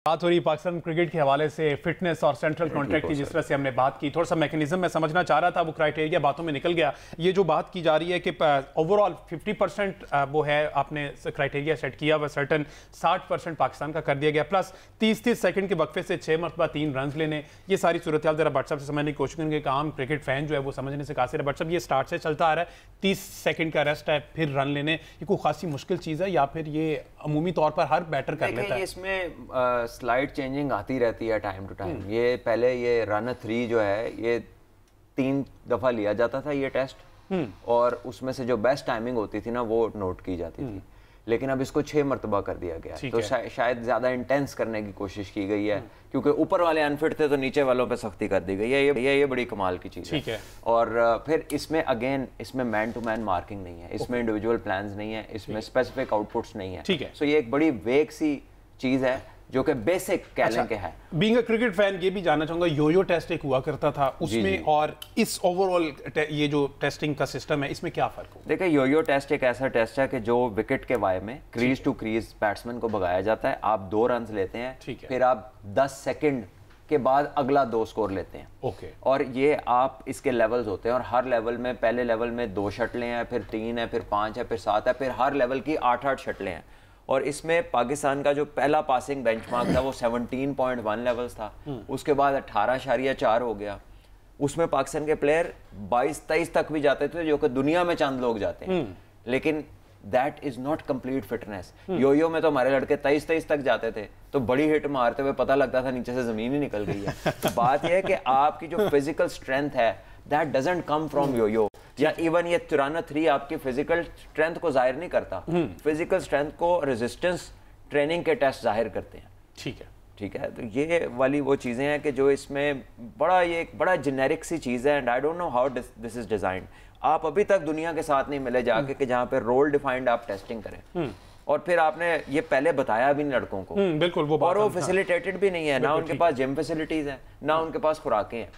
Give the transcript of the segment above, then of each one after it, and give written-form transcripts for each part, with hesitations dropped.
बात हो रही पाकिस्तान क्रिकेट के हवाले से फिटनेस और सेंट्रल कॉन्ट्रैक्ट की, जिस तरह से हमने बात की, थोड़ा सा मैकेनिज्म मैं समझना चाह रहा था, वो क्राइटेरिया बातों में निकल गया। ये जो बात की जा रही है कि ओवरऑल 50% वो है, आपने क्राइटेरिया सेट किया वह सर्टन 60% पाकिस्तान का कर दिया गया, प्लस 30-30 सेकंड के वक्फे से 6 मरतबा 3 रन लेने। ये सारी सूरत हाल जरा व्हाट्सएप से समझने की कोशिश करेंगे। एक आम क्रिकेट फैन जो है वो समझने से कासिर है। व्हाट्सएप ये स्टार्ट से चलता आ रहा है, 30 सेकंड का रेस्ट है, फिर रन लेने, ये कोई खासी मुश्किल चीज़ है या फिर ये अमूमी तौर पर हर बैटर कर लेता है? इसमें स्लाइड चेंजिंग आती रहती है टाइम टू टाइम। ये पहले ये रन 3 जो है ये 3 दफ़ा लिया जाता था ये टेस्ट, और उसमें से जो बेस्ट टाइमिंग होती थी ना वो नोट की जाती थी, लेकिन अब इसको 6 मरतबा कर दिया गया है। तो शायद ज़्यादा इंटेंस करने की कोशिश की गई है, क्योंकि ऊपर वाले अनफिट थे तो नीचे वालों पे सख्ती कर दी गई है। ये बड़ी कमाल की चीज़ है। और फिर इसमें अगेन इसमें मैन टू मैन मार्किंग नहीं है, इसमें इंडिविजुअल प्लान्स नहीं है, इसमें स्पेसिफिक आउटपुट्स नहीं है। सो ये एक बड़ी वेग सी चीज़ है जो कि बेसिक कहने के है। बीइंग अ क्रिकेट फैन ये भी जानना चाहूंगा, योयो टेस्ट एक हुआ करता था उसमें और इस ओवरऑल ये जो टेस्टिंग का सिस्टम है इसमें क्या फर्क हो? देखिए, योयो टेस्ट एक ऐसा टेस्ट है कि जो विकेट के वाय में क्रीज टू क्रीज बैट्समैन को भगाया जाता है। आप 2 रन लेते हैं, फिर आप 10 सेकंड के बाद अगला 2 स्कोर लेते हैं। और ये आप इसके लेवल्स होते हैं, और हर लेवल में पहले लेवल में 2 शटलें हैं, फिर 3 है, फिर 5 है, फिर 7 है, फिर हर लेवल की 8-8 शटलें हैं। और इसमें पाकिस्तान का जो पहला पासिंग बेंचमार्क था वो 17.1 लेवल्स था, उसके बाद 18.4 हो गया। उसमें पाकिस्तान के प्लेयर 22-23 तक भी जाते थे, जो कि दुनिया में चंद लोग जाते हैं, लेकिन that is not complete fitness. Yoyo में तो हमारे लड़के 23-23 तक जाते थे, तो बड़ी हिट मारते हुए पता लगता था नीचे से जमीन ही निकल गई है। तो बात यह है कि आपकी जो फिजिकल स्ट्रेंथ है that doesn't come from yoyo, या इवन ये 3 आपकी फिजिकल स्ट्रेंथ को जाहिर नहीं करता। फिजिकल स्ट्रेंथ को रेजिस्टेंस ट्रेनिंग के टेस्ट जाहिर करते हैं। ठीक है, तो ये वाली वो चीज़ें हैं कि जो इसमें ये एक बड़ा जेनेरिक सी चीज़ है, and I don't know how this is designed. आप अभी तक दुनिया के साथ नहीं मिले जाके कि जहाँ पे रोल डिफाइंड आप टेस्टिंग करें, और फिर आपने ये पहले बताया भी नहीं लड़कों को। बिल्कुल, वो फैसिलिटेटेड भी नहीं है, ना उनके पास जिम फैसिलिटीज है, ना उनके पास खुराकें हैं।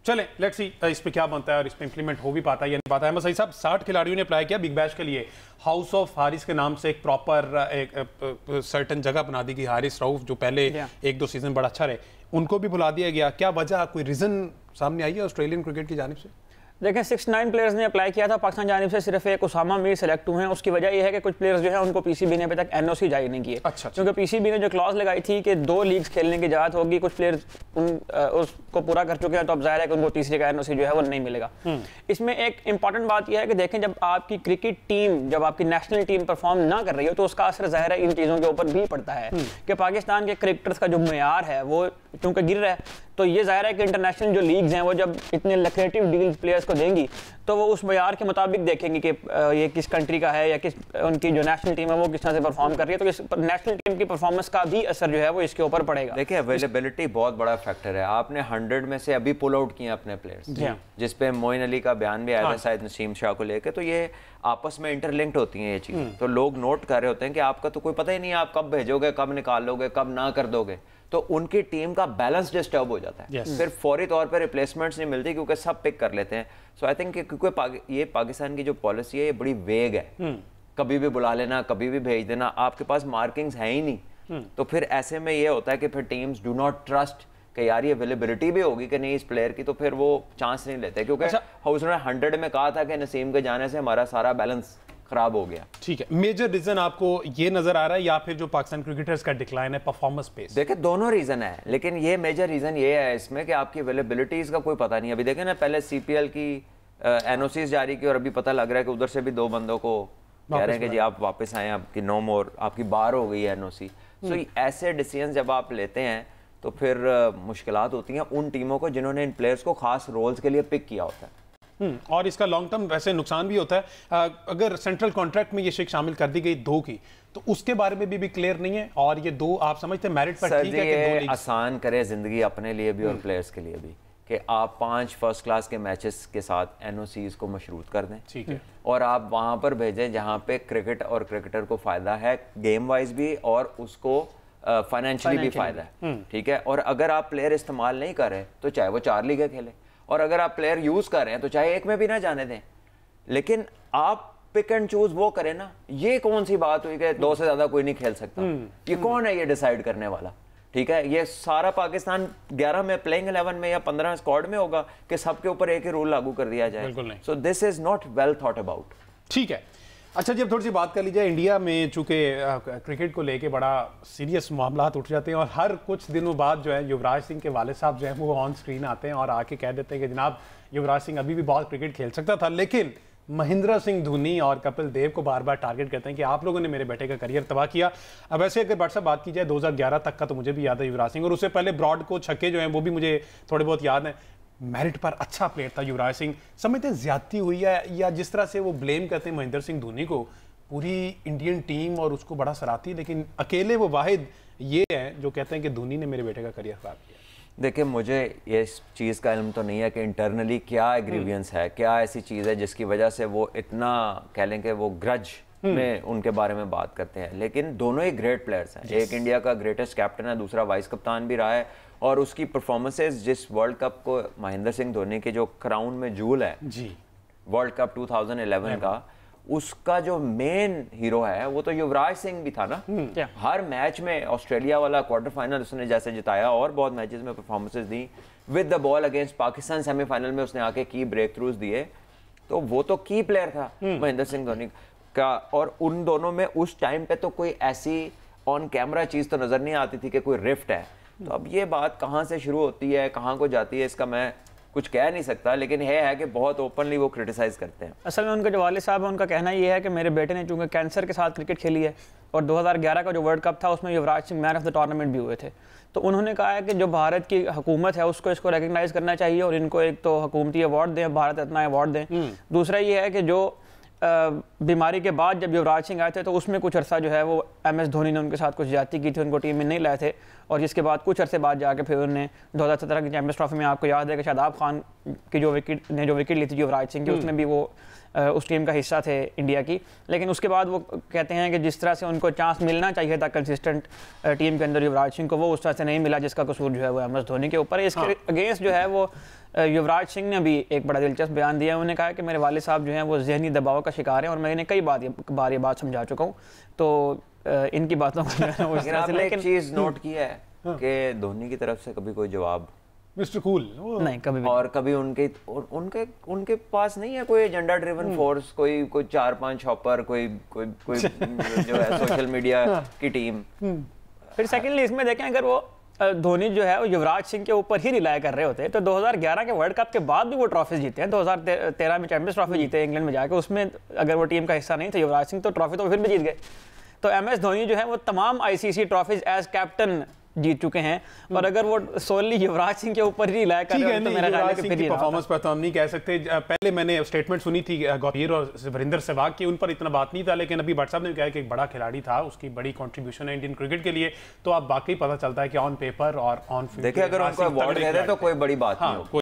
चलें, लेट्स सी इस पे क्या बनता है और इस पे इंप्लीमेंट हो भी पाता है या नहीं पाता है। सही साहब, 60 खिलाड़ियों ने अप्लाई किया बिग बैश के लिए। हाउस ऑफ हारिस के नाम से एक प्रॉपर एक सर्टन जगह बना दी गई। हारिस रऊफ जो पहले 1-2 सीजन बड़ा अच्छा रहे, उनको भी बुला दिया गया। क्या वजह, कोई रीजन सामने आई है ऑस्ट्रेलियन क्रिकेट की जानिब से? देखें, 69 प्लेयर्स ने अप्लाई किया था पाकिस्तान जानिब से, सिर्फ एक उसामा मीर सेलेक्ट हुए हैं। उसकी वजह यह है कि कुछ प्लेयर्स जो है उनको पीसीबी ने अभी तक एनओसी जारी नहीं किए। क्योंकि पीसीबी ने जो क्लॉज लगाई थी कि 2 लीग्स खेलने की इजाजत होगी, कुछ प्लेयर्स उसको पूरा कर चुके हैं, तो अब जाहिर है कि उनको तीसरे का एनओसी जो है वो नहीं मिलेगा। इसमें एक इंपॉर्टेंट बात यह है कि देखें, जब आपकी क्रिकेट टीम, जब आपकी नेशनल टीम परफॉर्म ना कर रही हो, तो उसका असर जाहिर है इन चीज़ों के ऊपर भी पड़ता है कि पाकिस्तान के क्रिकेटर्स का जो मेयार है वो चूँकि गिर रहा है, तो ये जाहिर है कि इंटरनेशनल जो लीग्स हैं वो जब इतने लक्रेटिव डील प्लेयर्स को देंगी तो वो उस मेयार के मुताबिक देखेंगे कि ये किस कंट्री का है या किस उनकी जो नेशनल टीम है वो किस तरह से परफॉर्म कर रही है। तो इस नेशनल टीम की परफॉर्मेंस का भी असर जो है वो इसके ऊपर पड़ेगा। देखिए, अवेलेबिलिटी बहुत बड़ा फैक्टर है। आपने 100 में से अभी पुल आउट किए अपने प्लेयर्स, जिसपे मोइन अली का बयान भी आया था शायद नसीम शाह को लेकर। तो ये आपस में इंटरलिंक्ड होती हैं ये चीज़ें, तो लोग नोट कर रहे होते हैं कि आपका तो कोई पता ही नहीं है आप कब भेजोगे, कब निकालोगे, कब ना कर दोगे, तो उनकी टीम का बैलेंस डिस्टर्ब हो जाता है। फिर फौरी तौर पर रिप्लेसमेंट्स नहीं मिलती क्योंकि सब पिक कर लेते हैं। सो आई थिंक क्योंकि ये पाकिस्तान की जो पॉलिसी है ये बड़ी वेग है, कभी भी बुला लेना, कभी भी भेज देना, आपके पास मार्किंग्स है ही नहीं। तो फिर ऐसे में ये होता है कि फिर टीम्स डू नॉट ट्रस्ट कि यार ये अवेलेबिलिटी भी होगी कि नहीं इस प्लेयर की, तो फिर वो चांस नहीं लेते। क्योंकि उसने 100 में कहा था कि नसीम के जाने से हमारा सारा बैलेंस खराब हो गया। ठीक है, मेजर रीजन आपको ये नजर आ रहा है या फिर जो पाकिस्तान क्रिकेटर्स का डिक्लाइन है परफॉर्मेंस पेस? देखिए, दोनों रीजन है, लेकिन ये मेजर रीजन ये है इसमें कि आपकी अवेलेबिलिटीज का कोई पता नहीं। अभी देखें ना, पहले सीपीएल की एनओसीज जारी की और अभी पता लग रहा है कि उधर से भी 2 बंदों को कह रहे हैं कि जी आप वापस आए, आपकी नो मोर, आपकी बार हो गई है एनओसी। सो ऐसे डिसीजन जब आप लेते हैं तो फिर मुश्किलात होती हैं उन टीमों को जिन्होंने इन प्लेयर्स को खास रोल्स के लिए पिक किया होता है। और इसका लॉन्ग टर्म वैसे नुकसान भी होता है। अगर सेंट्रल कॉन्ट्रैक्ट में ये शिक शामिल कर दी गई 2 की, तो उसके बारे में भी क्लियर नहीं है। और ये 2 आप समझते हैं मेरिट पर ठीक है कि 2 आसान करे जिंदगी अपने लिए भी और प्लेयर्स के लिए भी, कि आप 5 फर्स्ट क्लास के मैचेस के साथ एनओसीज को मशरूत कर दें, ठीक है, और आप वहां पर भेजें जहां पे क्रिकेट और क्रिकेटर को फायदा है, गेम वाइज भी और उसको फाइनेंशियली भी फायदा है। ठीक है, और अगर आप प्लेयर इस्तेमाल नहीं कर रहे तो चाहे वो 4 लीगें खेले, और अगर आप प्लेयर यूज कर रहे हैं तो चाहे एक में भी ना जाने दें, लेकिन आप पिक एंड चूज वो करें ना। ये कौन सी बात हुई कि 2 से ज्यादा कोई नहीं खेल सकता? ये कौन है ये डिसाइड करने वाला? ठीक है, ये सारा पाकिस्तान 11 में प्लेइंग 11 में या 15 स्क्वाड में होगा कि सबके ऊपर एक ही रूल लागू कर दिया जाए? बिल्कुल नहीं। So this is not well thought about. ठीक है, अच्छा जब थोड़ी सी बात कर लीजिए, इंडिया में चूंकि क्रिकेट को लेके बड़ा सीरियस मामला उठ जाते हैं और हर कुछ दिनों बाद जो है युवराज सिंह के वाले साहब जो है वो ऑन स्क्रीन आते हैं और आके कह देते हैं कि जनाब युवराज सिंह अभी भी बहुत क्रिकेट खेल सकता था, लेकिन महेंद्र सिंह धोनी और कपिल देव को बार बार टारगेट करते हैं कि आप लोगों ने मेरे बेटे का करियर तबाह किया। अब ऐसे अगर व्हाट्सएप बात की जाए 2011 तक का तो मुझे भी याद है युवराज सिंह, और उससे पहले ब्रॉड को छक्के जो हैं वो भी मुझे थोड़े बहुत याद हैं। मेरिट पर अच्छा प्लेयर था युवराज सिंह, समझते ज्यादती हुई है या जिस तरह से वो ब्लेम करते हैं महेंद्र सिंह धोनी को, पूरी इंडियन टीम और उसको बड़ा सराहती, लेकिन अकेले वो वाहिद ये है जो कहते हैं कि धोनी ने मेरे बेटे का करियर खराब किया। देखिए मुझे ये इस चीज़ का इल्म तो नहीं है कि इंटरनली क्या एग्रीवियंस है, क्या ऐसी चीज़ है जिसकी वजह से वो इतना कह लें कि वो ग्रज में उनके बारे में बात करते हैं, लेकिन दोनों ही ग्रेट प्लेयर्स हैं। एक इंडिया का ग्रेटेस्ट कैप्टन है, दूसरा वाइस कप्तान भी रहा है, और उसकी परफॉर्मेंसेज जिस वर्ल्ड कप को महेंद्र सिंह धोनी के जो क्राउन में जूल है जी वर्ल्ड कप 2011 का, उसका जो मेन हीरो है वो तो युवराज सिंह भी था ना। हर मैच में ऑस्ट्रेलिया वाला क्वार्टर फाइनल उसने जैसे जिताया और बहुत मैचेस में performances the, with the ball against Pakistan semifinal में उसने आके की ब्रेक थ्रूज दिए, तो वो तो की प्लेयर था महेंद्र सिंह धोनी का। और उन दोनों में उस टाइम पे तो कोई ऐसी ऑन कैमरा चीज़ तो नज़र नहीं आती थी कि कोई रिफ्ट है। तो अब ये बात कहाँ से शुरू होती है कहाँ को जाती है इसका मैं कुछ कह नहीं सकता, लेकिन यह है कि बहुत ओपनली वो क्रिटिसाइज करते हैं। असल में उनके जो वाले साहब हैं उनका कहना ये है कि मेरे बेटे ने चूंकि कैंसर के साथ क्रिकेट खेली है और 2011 का जो वर्ल्ड कप था उसमें Yuvraj Singh man of the tournament भी हुए थे, तो उन्होंने कहा है कि जो भारत की हुकूमत है उसको इसको रिकग्नाइज करना चाहिए और इनको एक तो हुकूमती अवार्ड दें, भारत रत्न अवार्ड दें। दूसरा ये है कि जो बीमारी के बाद जब युवराज सिंह आए थे तो उसमें कुछ अर्सा जो है वो MS धोनी ने उनके साथ कुछ ज्यादती की थी, उनको टीम में नहीं लाए थे, और जिसके बाद कुछ अरसे बाद जाके फिर उन्होंने 2017 की चैंपियंस ट्रॉफी में आपको याद है कि शादाब खान की जो विकेट ली थी युवराज सिंह की, उसमें भी वो उस टीम का हिस्सा थे इंडिया की। लेकिन उसके बाद वो कहते हैं कि जिस तरह से उनको चांस मिलना चाहिए था कंसिस्टेंट टीम के अंदर युवराज सिंह को, वो उस तरह से नहीं मिला, जिसका कसूर जो है वो MS धोनी के ऊपर है। इसके अगेंस्ट जो है वो युवराज सिंह ने भी एक बड़ा दिलचस्प बयान दिया। उन्होंने कहा कि मेरे वाले साहब जो हैं वो जहनी दबाव का शिकार हैं और मैंने कई बार ये बात समझा चुका हूँ, तो इनकी बातों को लेकिन चीज़ नोट की है कि धोनी की तरफ से कभी कोई जवाब मिस्टर कूल नहीं कभी भी, और कभी उनके पास नहीं है कोई एजेंडा ड्रिवन फोर्स, कोई 4-5 शॉपर, कोई जो है सोशल मीडिया की टीम। फिर सेकेंडली इसमें देखें अगर वो धोनी जो है वो युवराज सिंह के ऊपर ही रिलाय कर रहे होते तो 2011 के वर्ल्ड कप के बाद भी वो ट्रॉफीज जीते हैं। 2013 में चैंपियंस ट्रॉफी जीते इंग्लैंड में जाके, उसमें अगर वो टीम का हिस्सा नहीं था युवराज सिंह तो ट्रॉफी तो फिर भी जीत गए। तो MS धोनी जो है वो तमाम ICC ट्रॉफीज एज कैप्टन जीत चुके हैं, और अगर वो सोनली युवराज सिंह के ऊपर ही रिलाय कर रहे हैं तो मेरा ख्याल है कि फिर परफॉर्मेंस पर तो हम नहीं कह सकते। पहले मैंने स्टेटमेंट सुनी थी गौहीर और वरिंदर सहवाग की, उन पर इतना बात नहीं था, लेकिन अभी भट्ट साहब ने कहा कि एक बड़ा खिलाड़ी था, उसकी बड़ी कंट्रीब्यूशन है इंडियन क्रिकेट के लिए, तो आप बाकी पता चलता है कि ऑन पेपर और ऑन फील्ड देखिए अगर उनको अवार्ड दे दे तो कोई बड़ी बात नहीं।